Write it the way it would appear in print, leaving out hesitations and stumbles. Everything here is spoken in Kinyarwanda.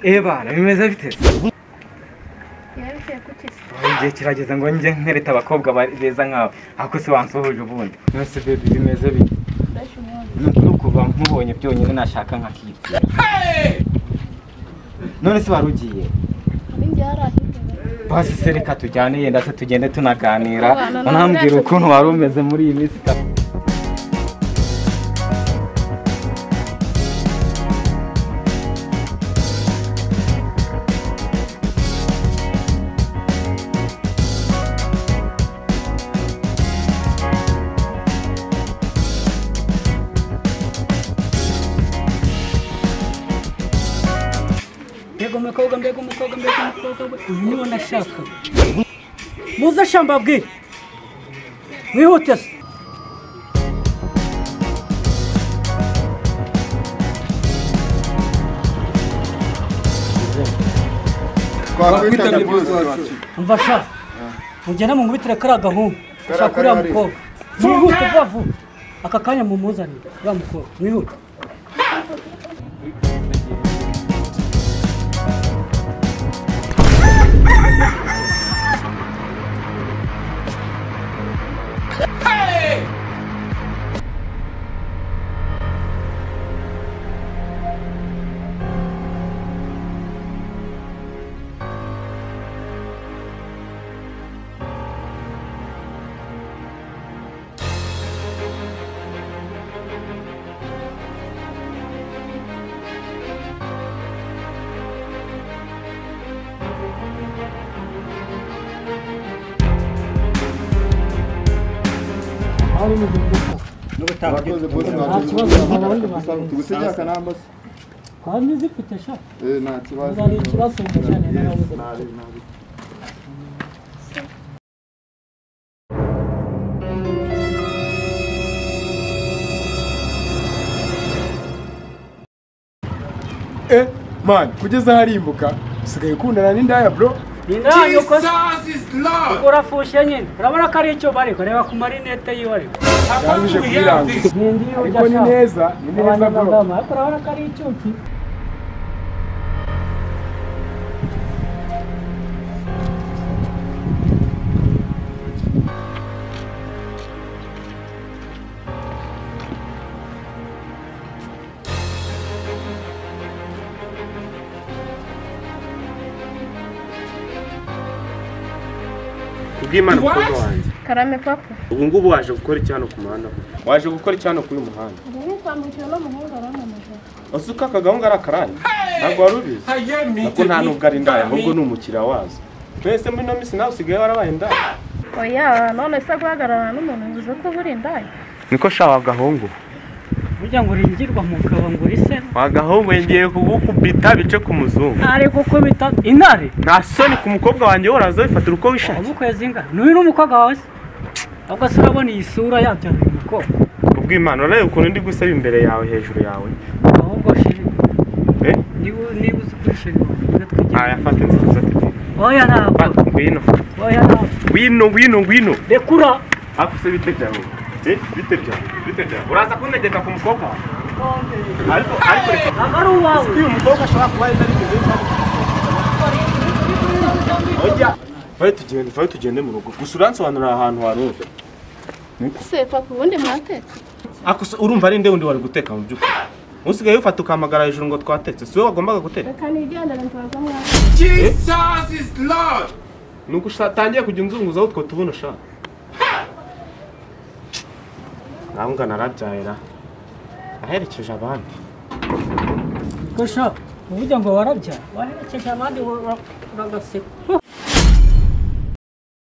bana bimeze bite? Igihe kirageze ngo njye nkereta abakobwa beza nkawe. Ako se wansohoje ubundi. Nose baby bimeze bite? Nukuva nkubonye byonyine nashaka nkakitse. None se barugiye? Basi se reka tujyane yenda se tugende tunaganira. Nambwira ukuntu wari umeze muri iyi minsi. mbega umukobwa uyu niwe nashaka muze shamba bwe mwihute se umva sha mugenda mungubitire kari agahungu shaka uriya mukobwa mwihute vavu aka kanya mumuzanire uriya mukobwa mwihute man kugeza harimbuka usigaye ukundana n'indaya bro urafushe nyine urabona ko ari icyo bari kureba ku marinete yiwe ariko yangije kuyirangiza ariko ni neza bro urabona ko ari icyuki Ubwimana mukobwa wanjye. Karame papa. Ubu ngubu waje gukora icyano ku muhanda. Waje gukora icyano kuri uyu muhanda. Ubu kwambukira no muhunga aranamaje. Asuka kagahunga arakaranye. Ntabwo warubizi. Nako nta nubwo ari indaya ahubwo ni umukira wazo. Twese muri no misi nawe usigaye warabaye indaya. Oya none se guhagarara n'umuntu uvuze ko buri indaya. Niko shawa gahungu. burya ngo uringirwa mu kaba ngo urise wagahungu ngiye kugukubita bice ku muzungu ari gukubita intare nta soni ku mukobwa wanjye woraza bifatira uko wishakiye umukwezi inga n'uyu n'umukobwa wawe ahubwo se urabona iyi sura yabyara umukobwa ubw'Imana urebe ukuntu ndi gusaba imbere yawe hejuru yawe ahubwo shiri niba uzi kuri shiri yafata inzira ati oya ntabwo ngwino oya ntabwo ngwino rekura akuse bite byawe bite byawe uraza kunegeka ku mukobwa ariko ari uwawe uyu mukobwa ashobora kuba ari oya vaye tugende mu rugo gusa uransobanurira ahantu waroje se papa ubundi mwatetse akuse urumva ari nde wundi wari guteka mu byukuri usigaye ufata ukamagara hejuru ngo twatetse siwe wagombaga guteka reka nigendere ntwaza mwana Jesus is Lord nuko utangiye kujya unzunguzaho utwo tubuno sha ntabwo narabyaira aherekeje abandi ko sha uburyo ngo warabya waherekeje abandi uragaseka